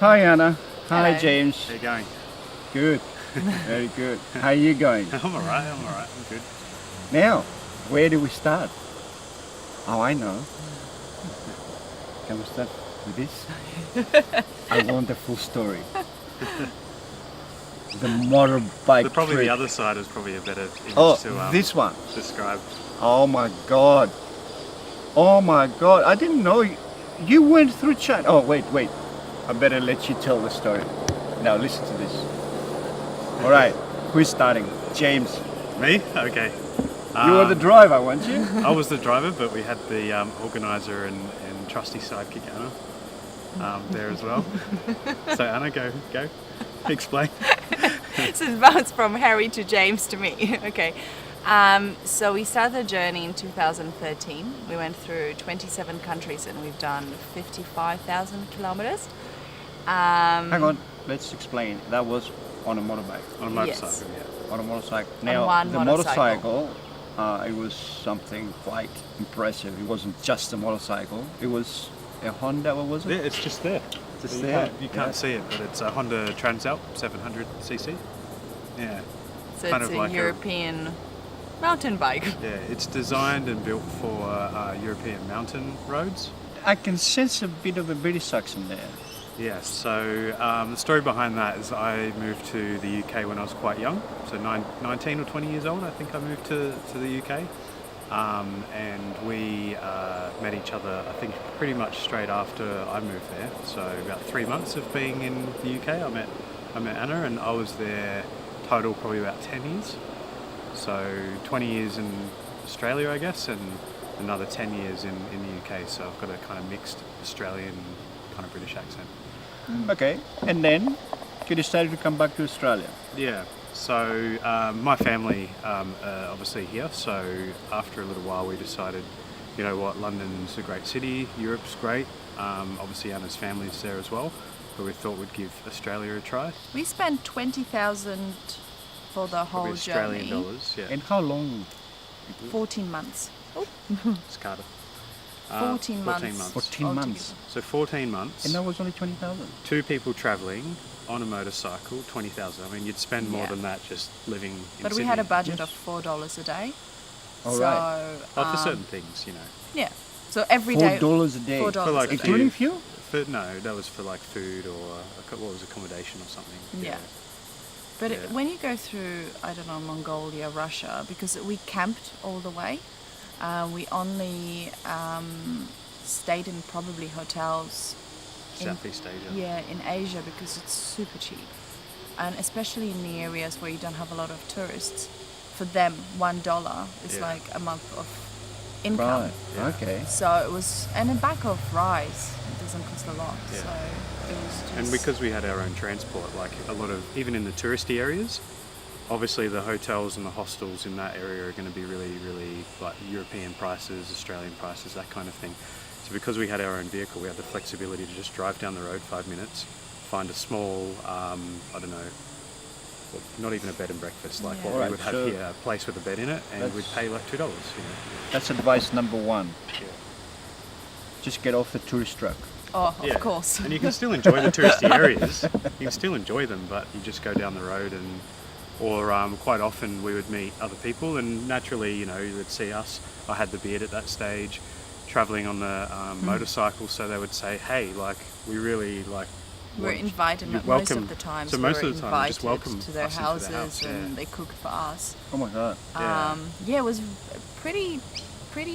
Hi Anna. Hi Hello. James. How you going? Good. Very good. How are you going? I'm alright, I'm good. Now, where do we start? Oh, I know. Can we start with this? I want the full story. The motorbike Probably trip. the other side is probably a better image Oh, to this one. describe. Oh my God. Oh my God. I didn't know you went through China. Oh, wait. I better let you tell the story. Now listen to this. All right. Who's starting? James. Me? Okay. You were the driver, weren't you? I was the driver, but we had the organizer and trusty sidekick Anna there as well. So Anna, go, explain. So it bounced from Harry to James to me. Okay. So we started the journey in 2013. We went through 27 countries and we've done 55,000 kilometers. Hang on. Let's explain. That was on a motorbike. On a motorcycle, Yes. yeah. On a motorcycle. Now, one the motorcycle. it was something quite impressive. It wasn't just a motorcycle. It was a Honda. What was it? Yeah, it's just there. Just you there. You can't see it, but it's a Honda Transalp 700cc. Yeah. So Kind it's of a like a- European mountain bike. Yeah, it's designed and built for European mountain roads. I can sense a bit of a British accent there. Yes, so the story behind that is I moved to the UK when I was quite young, so 19 or 20 years old I think I moved to the UK, and we met each other I think pretty much straight after I moved there, so about 3 months of being in the UK I met Anna, and I was there total probably about 10 years, so 20 years in Australia I guess, and another 10 years in the UK, so I've got a kind of mixed Australian kind of British accent. Okay. And then you decided to come back to Australia. Yeah, so my family obviously here, so after a little while we decided, you know what, London's a great city, Europe's great, obviously Anna's family's there as well, but we thought we'd give Australia a try. We spent 20,000 for the whole Probably Australian journey. dollars, yeah. And how long? 14 months. It's Carter. 14 months. 14 months. 14 altogether. months. So 14 months, And that was only 20,000. 2 people travelling on a motorcycle, 20,000. I mean, you'd spend more Yeah. than that just living in But we Sydney. had a budget Yes. of $4 a day. All so, right. Oh, for certain things, you know. Yeah. So every day. $4 a day. $4 For like a day. Including fuel? No, that was for like food or what was accommodation or something. Yeah. But Yeah. when you go through, I don't know, Mongolia, Russia, because we camped all the way, we only stayed in probably hotels Southeast Asia. yeah, in Asia because it's super cheap. And especially in the areas where you don't have a lot of tourists, for them $1 is Yeah. like a month of income. Right. Yeah. Okay. So it was, and a bag of rice, it doesn't cost a lot. Yeah. So it was just. And because we had our own transport, like a lot of, even in the touristy areas, obviously the hotels and the hostels in that area are going to be really, really like European prices, Australian prices, that kind of thing. So because we had our own vehicle, we had the flexibility to just drive down the road 5 minutes, find a small, I don't know, well, not even a bed and breakfast, like Yeah. what we Alright, would have so here, a place with a bed in it, and that's- we'd pay like $2, you know. That's advice number 1. Yeah. Just get off the tourist truck. Oh, Yeah. of course. And you can still enjoy the touristy areas. You can still enjoy them, but you just go down the road or quite often we would meet other people, and naturally, you know, you would see us. I had the beard at that stage, traveling on the motorcycle, so they would say, hey, like, we really like. We're invited you're most welcome. of the times. So we most were of the time, we invited just welcome to their us into houses the house, and yeah. they cooked for us. Oh my God. Yeah. Yeah, it was pretty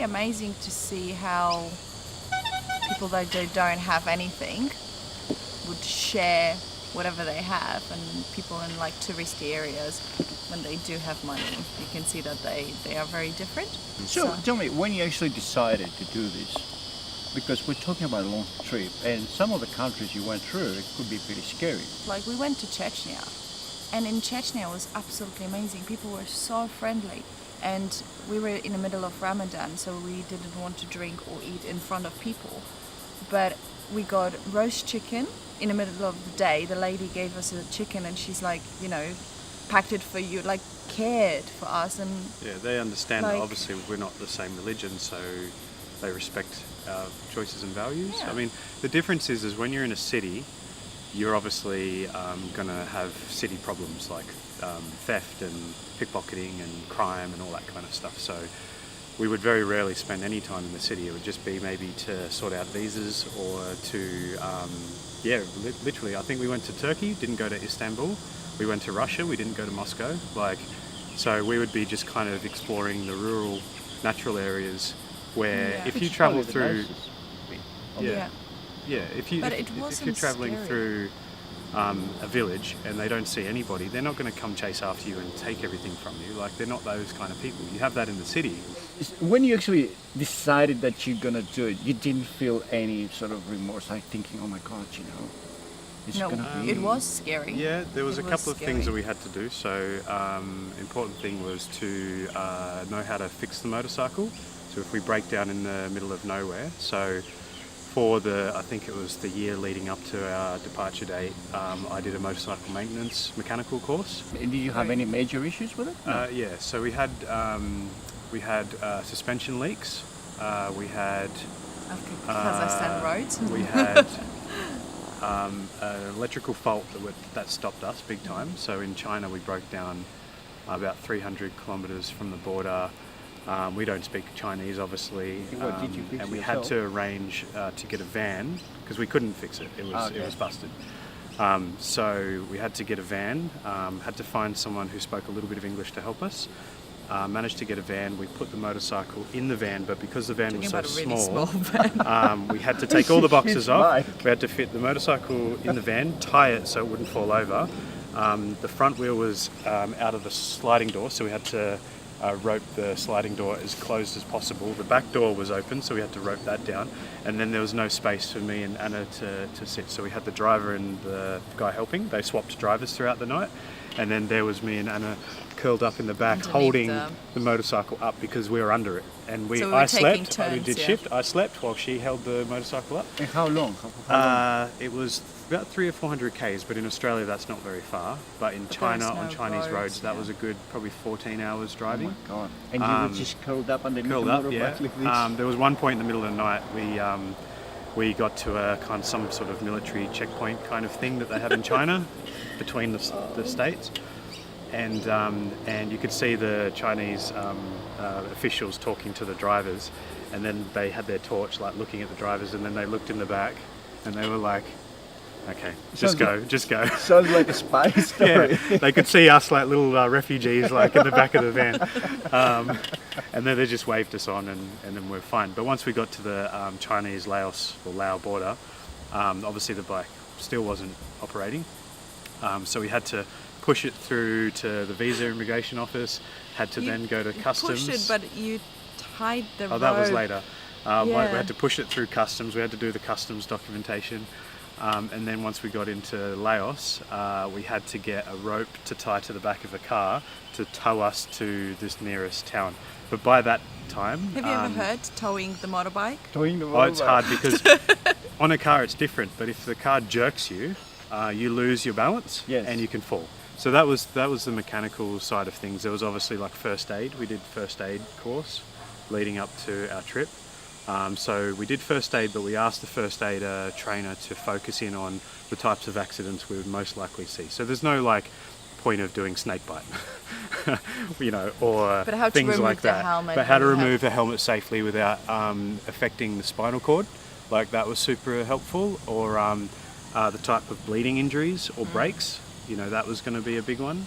amazing to see how people that they don't have anything would share whatever they have, and people in like touristy areas, when they do have money, you can see that they are very different. So tell me, when you actually decided to do this, because we're talking about a long trip, and some of the countries you went through, it could be pretty scary. Like we went to Chechnya, and in Chechnya it was absolutely amazing. People were so friendly, and we were in the middle of Ramadan, so we didn't want to drink or eat in front of people. But we got roast chicken in the middle of the day. The lady gave us a chicken, and she's like, you know, packed it for you, like cared for us. And Yeah, they understand that Like- obviously we're not the same religion, so they respect our choices and values. Yeah. I mean, the difference is when you're in a city, you're obviously going to have city problems like theft and pickpocketing and crime and all that kind of stuff. So we would very rarely spend any time in the city. It would just be maybe to sort out visas or to, literally. I think we went to Turkey, didn't go to Istanbul. We went to Russia, we didn't go to Moscow. So we would be just kind of exploring the rural, natural areas where if you travel through, if you're traveling scary. through a village and they don't see anybody, they're not going to come chase after you and take everything from you. Like, they're not those kind of people. You have that in the city. When you actually decided that you're gonna do it, you didn't feel any sort of remorse, like thinking, "Oh my God, it's No, gonna be." it was scary. Yeah, there was It a couple of things scary. that we had to do. So important thing was to know how to fix the motorcycle. So if we break down in the middle of nowhere, so for I think it was the year leading up to our departure date, I did a motorcycle maintenance mechanical course. Did you have any major issues with it? No. Yeah, so we had suspension leaks. We had Kazakhstan roads. we had an electrical fault that stopped us big time. So in China we broke down about 300 kilometers from the border. We don't speak Chinese, obviously, What did you fix and we yourself? had to arrange to get a van because we couldn't fix it. It was busted. So we had to get a van. Had to find someone who spoke a little bit of English to help us. Managed to get a van. We put the motorcycle in the van, but because the van was so Talking about a really small, small van. we had to take all the boxes It's off. Mike. We had to fit the motorcycle in the van, tie it so it wouldn't fall over. The front wheel was out of the sliding door, so we had to rope the sliding door as closed as possible. The back door was open, so we had to rope that down. And then there was no space for me and Anna to sit. So we had the driver and the guy helping. They swapped drivers throughout the night. And then there was me and Anna curled up in the back, Underneath holding the- the motorcycle up because we were under it. And So we were I taking slept, we turns, did yeah. shift, I slept while she held the motorcycle up. And how long? How long? It was about 300 or 400 k's, but in Australia that's not very far. But in China, there's on no Chinese roads, that yeah. was a good probably 14 hours Oh driving. my God! And you were just curled up underneath Curled the up, motorbike yeah. like this. There was one point in the middle of the night we got to a kind of some sort of military checkpoint kind of thing that they have in China between the states. And you could see the Chinese officials talking to the drivers, and then they had their torch like looking at the drivers, and then they looked in the back and they were like, okay, just go. Sounds like a spy story. Yeah, they could see us like little refugees like in the back of the van, and then they just waved us on, and then we're fine. But once we got to the Chinese Laos or Lao border, obviously the bike still wasn't operating, so we had to push it through to the visa immigration office, had to then go to customs. You pushed it, but you tied the rope. Oh, that was later. We Yeah. had to push it through customs. We had to do the customs documentation. And then once we got into Laos, we had to get a rope to tie to the back of a car to tow us to this nearest town. But by that time... Have you ever heard towing the motorbike? Towing the Oh, it's motorbike. hard because on a car it's different. But if the car jerks you, you lose your balance Yes. and you can fall. So that was the mechanical side of things. There was obviously like first aid. We did first aid course leading up to our trip. So we did first aid, but we asked the first aid trainer to focus in on the types of accidents we would most likely see. So there's no like point of doing snake bite, or But how to things remove like the that. helmet But how to when you have- remove the helmet safely without affecting the spinal cord, like that was super helpful. Or the type of bleeding injuries or breaks, that was going to be a big one.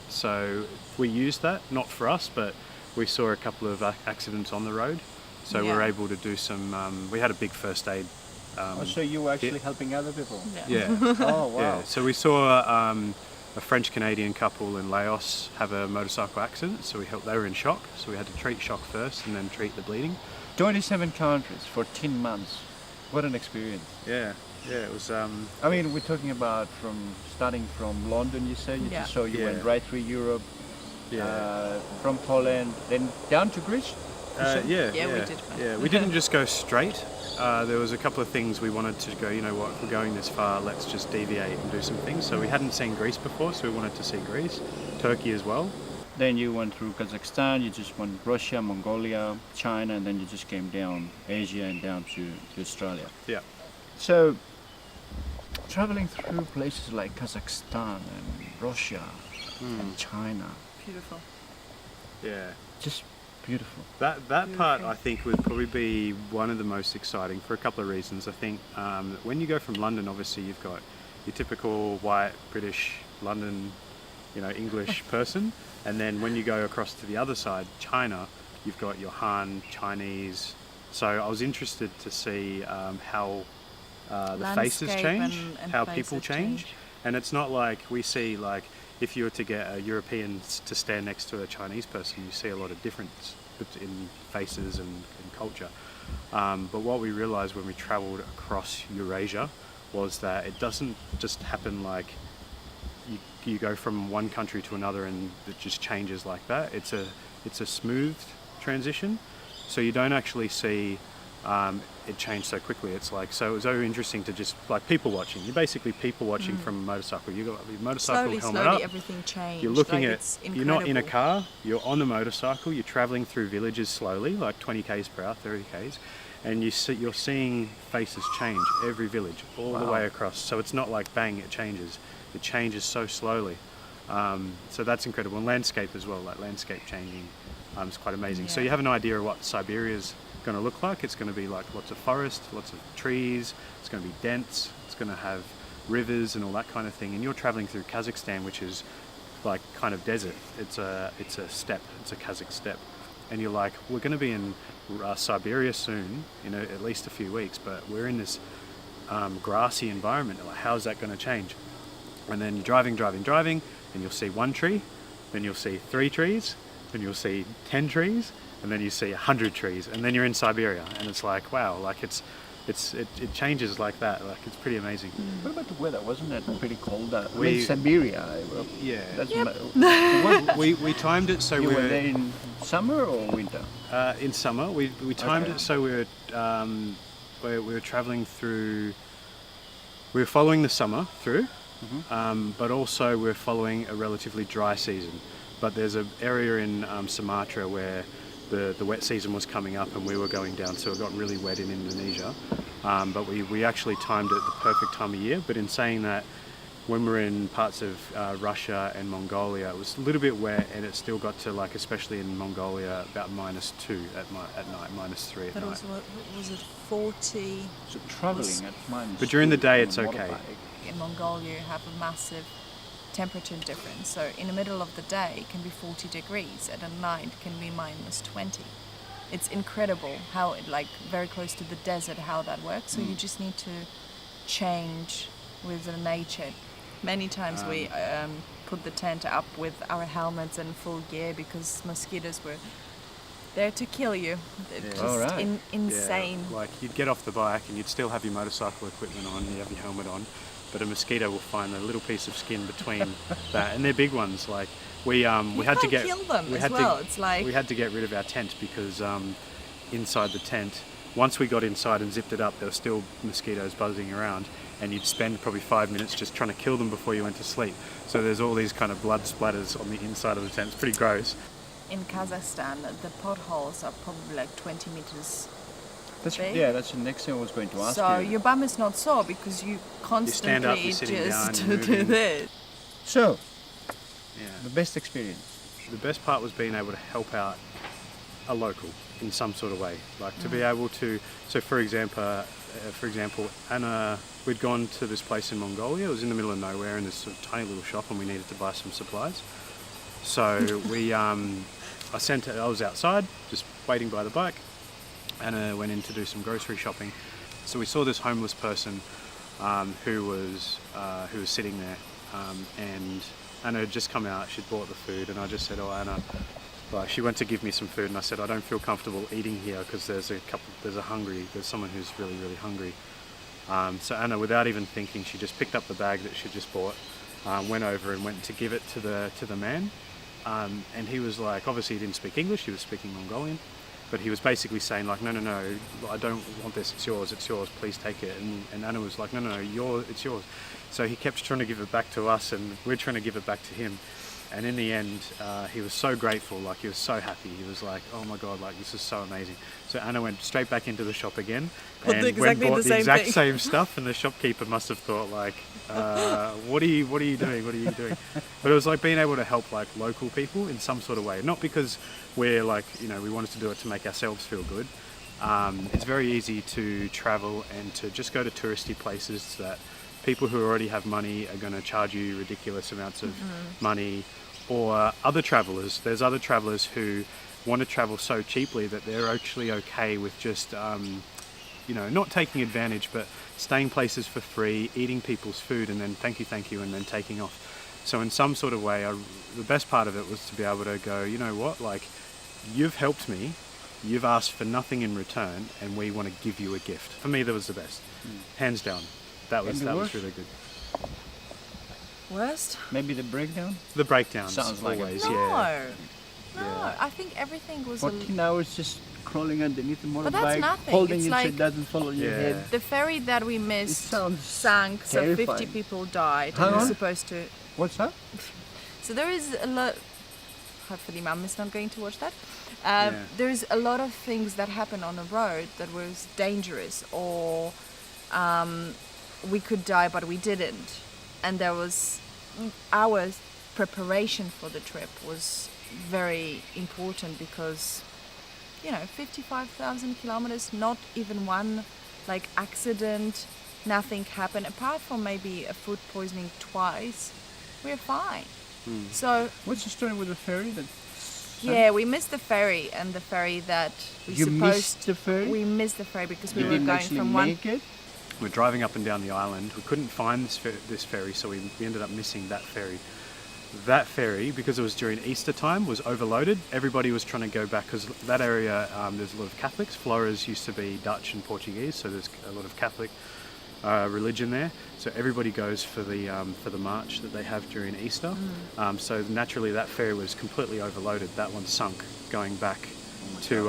So we used that, not for us, but we saw a couple of accidents on the road. So we were Yeah. able to do some, we had a big first aid. Oh, so you were actually helping other people? Yeah. Oh, wow. Yeah. So we saw a French-Canadian couple in Laos have a motorcycle accident. So they were in shock. So we had to treat shock first and then treat the bleeding. 27 countries for 10 months. What an experience. Yeah. Yeah, it was... I mean, we're talking about starting from London, you said? Yeah. So you Yeah. went right through Europe, Yeah. from Poland, then down to Greece? Yeah, Yeah, we did. Yeah, we didn't just go straight. There was a couple of things we wanted to go, if we're going this far, let's just deviate and do some things. So we hadn't seen Greece before, so we wanted to see Greece. Turkey as well. Then you went through Kazakhstan, you just went Russia, Mongolia, China, and then you just came down Asia and down to Australia. Yeah. So traveling through places like Kazakhstan and Russia and China, Beautiful. Yeah. just beautiful. That part I think would probably be one of the most exciting for a couple of reasons. I think when you go from London, obviously you've got your typical white British London, English person, and then when you go across to the other side, China, you've got your Han, Chinese. So I was interested to see how the faces Landscape change, and how faces people change, and it's not like we see like if you were to get a European to stand next to a Chinese person, you see a lot of difference in faces and culture. But what we realised when we travelled across Eurasia was that it doesn't just happen like you go from one country to another and it just changes like that. It's a smooth transition, so you don't actually see it change so quickly. It's like, so it was very interesting to just like people watching. You're basically people watching from a motorcycle. You got your motorcycle helmet slowly up. everything changed. You're looking like, at. it's You're not in a incredible. car. You're on a motorcycle. You're traveling through villages slowly, like 20 k's per hour, 30 k's, and you're seeing faces change every village all the way across. So it's not like bang, it changes. It changes so slowly. So that's incredible. And landscape as well, like landscape changing, is quite amazing. So Yeah. you have an idea of what Siberia's going to look like. It's going to be like lots of forest, lots of trees. It's going to be dense. It's going to have rivers and all that kind of thing. And you're traveling through Kazakhstan, which is like kind of desert. It's a steppe. It's a Kazakh steppe. And you're like, we're going to be in Siberia soon, at least a few weeks, but we're in this grassy environment. Like, how is that going to change? And then you're driving, and you'll see one tree, then you'll see 3 trees, then you'll see 10 trees, and then you see 100 trees, and then you're in Siberia, and it's like, wow, like it changes like that. Like, it's pretty amazing. What about the weather? Wasn't that pretty cold? We- Siberia. Yeah. That's Yep. what, We timed it so you were we're there in summer or winter? in summer. We timed Okay. it so we were traveling through. We were following the summer through, but also we're following a relatively dry season. But there's an area in Sumatra where the wet season was coming up and we were going down, so it got really wet in Indonesia. But we actually timed it the perfect time of year. But in saying that, when we were in parts of Russia and Mongolia, it was a little bit wet, and it still got to, like, especially in Mongolia, about -2 at night, -3 at But night. also, what was it, 40? So traveling at minus. But during the day, on it's a okay. motorbike. In Mongolia, you have a massive temperature difference. So in the middle of the day, it can be 40 degrees, and at night, it can be -20. It's incredible how it, like, very close to the desert, how that works. So you just need to change with the nature. Many times we put the tent up with our helmets and full gear because mosquitoes were there to kill you. They're just Alright. insane. Yeah, like, you'd get off the bike and you'd still have your motorcycle equipment on, you have your helmet on, but a mosquito will find a little piece of skin between that, and they're big ones. Like, we had to can't get kill them we as had well. to It's like- we had to get rid of our tent because inside the tent, once we got inside and zipped it up, there were still mosquitoes buzzing around, and you'd spend probably 5 minutes just trying to kill them before you went to sleep. So there's all these kind of blood splatters on the inside of the tent. It's pretty gross. In Kazakhstan, the potholes are probably like 20 meters. That's big. that's the next thing I was going to ask So you. your bum is not sore because you constantly stand up, you're sitting down, just you're do moving. this. So, Yeah. the best experience. The best part was being able to help out a local in some sort of way, like to be able to. So, for example, Anna, we'd gone to this place in Mongolia. It was in the middle of nowhere in this sort of tiny little shop, and we needed to buy some supplies. So we, I was outside just waiting by the bike. Anna went in to do some grocery shopping. So we saw this homeless person who was sitting there, and Anna had just come out. She'd bought the food, and I just said, "Oh, Anna." Like, she went to give me some food, and I said, "I don't feel comfortable eating here because there's someone who's really, really hungry." So Anna, without even thinking, she just picked up the bag that she just bought, went over and went to give it to the man, and he was like, obviously he didn't speak English, he was speaking Mongolian, but he was basically saying like, no, I don't want this, it's yours, please take it. And Anna was like, no, it's yours. So he kept trying to give it back to us, and we're trying to give it back to him. And in the end, he was so grateful, like he was so happy. He was like, "Oh my God, like this is so amazing." So Anna went straight back into the shop again Bought and exactly bought the the same exact thing. same stuff. And the shopkeeper must have thought like, "What are you doing? What are you doing?" But it was like being able to help like local people in some sort of way, not because we're like, you know, we wanted to do it to make ourselves feel good. It's very easy to travel and to just go to touristy places that people who already have money are going to charge you ridiculous amounts of money, or other travelers. There's other travelers who want to travel so cheaply that they're actually okay with just, you know, not taking advantage, but staying places for free, eating people's food, and then thank you, and then taking off. So in some sort of way, the best part of it was to be able to go, you know what, like, you've helped me, you've asked for nothing in return, and we want to give you a gift. For me, that was the best, hands down. That was really good. Worst? Maybe the breakdown? The breakdowns, Sounds like it. always, No. yeah. No, Yeah. I think everything was 14 hours just crawling underneath the motorbike, that's nothing. holding It's it so like- it doesn't fall on your Yeah. head. the ferry that we missed sounds sank, so 50 terrifying. people died. Hang And we're on. supposed to. What's that? So there is a lot. Hopefully, Mum is not going to watch that. Yeah. There's a lot of things that happen on the road that was dangerous, or we could die, but we didn't. And there was our preparation for the trip was very important because, you know, 55,000 kilometers, not even one like accident, nothing happened apart from maybe a food poisoning twice. We're fine. So What's the story with the ferry? That yeah, we missed the ferry, and the ferry that we you supposed missed the ferry? we missed the ferry because we You were didn't going actually from one. make it? We're driving up and down the island. We couldn't find this ferry, so we ended up missing that ferry. That ferry, because it was during Easter time, was overloaded. Everybody was trying to go back because that area, there's a lot of Catholics. Flores used to be Dutch and Portuguese, so there's a lot of Catholic religion there. So everybody goes for the march that they have during Easter. So naturally, that ferry was completely overloaded. That one sunk going back to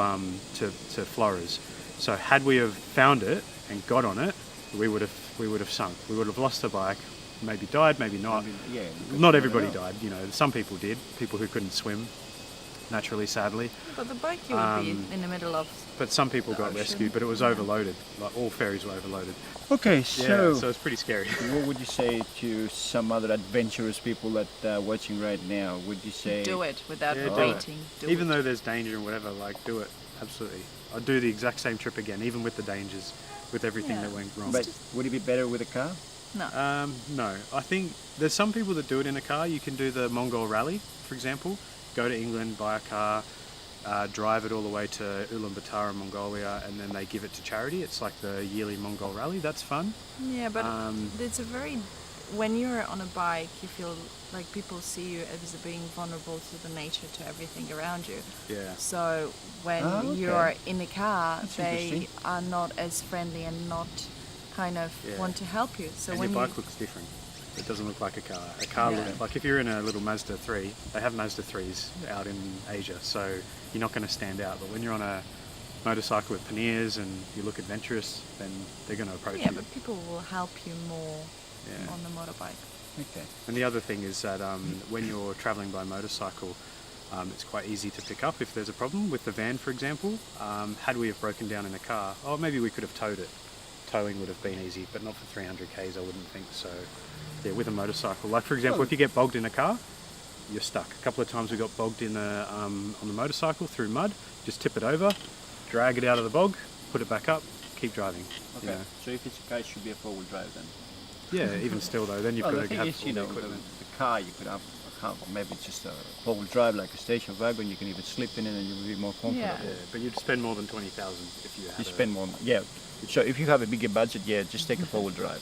Flores. So had we have found it and got on it, we would have sunk. We would have lost the bike, maybe died, maybe not. Yeah. Not everybody died, you know. Some people did. People who couldn't swim, naturally, sadly. But the bike you would be in the middle of. But some people got ocean. rescued. But it was overloaded. Like all ferries were overloaded. Okay, Yeah, so it's pretty scary. what would you say to some other adventurous people that are watching right now? Would you say Do it without Yeah, do it. waiting. Do Even it. though there's danger and whatever, like do it. Absolutely. I'd do the exact same trip again, even with the dangers, with everything Yeah. that went wrong. But would it be better with a car? No. No, I think there's some people that do it in a car. You can do the Mongol Rally, for example. Go to England, buy a car, drive it all the way to Ulaanbaatar in Mongolia, and then they give it to charity. It's like the yearly Mongol Rally. That's fun. Yeah, but Um, it's a very. When you're on a bike, you feel like people see you as being vulnerable to the nature, to everything around you. Yeah. So when Oh, okay. you're in a car, That's they interesting. are not as friendly and not kind of Yeah. want to help you. So And when your you bike looks different. It doesn't look like a car. A car Yeah. looks like if you're in a little Mazda 3, they have Mazda 3s out in Asia, so you're not going to stand out. But when you're on a motorcycle with panniers and you look adventurous, then they're going to approach yeah, you. but people will help you more Yeah. on the motorbike. Okay. And the other thing is that when you're travelling by motorcycle, it's quite easy to pick up if there's a problem. With the van, for example, had we have broken down in a car, maybe we could have towed it. Towing would have been easy, but not for 300 k's, I wouldn't think. So, yeah, with a motorcycle, like for example, if you get bogged in a car, you're stuck. A couple of times we got bogged in on the motorcycle through mud. Just tip it over, drag it out of the bog, put it back up, keep driving. Okay. You know. So if it's a car, it should be a four-wheel drive then. Yeah, even still though, then you've Well, got the to thing have is, all you the know, the equipment. car you could have a car, maybe it's just a four-wheel drive like a station wagon. You can even sleep in it and you'll be more comfortable. Yeah, but you'd spend more than 20,000 if you had You spend more. Yeah. So if you have a bigger budget, yeah, just take a four-wheel drive.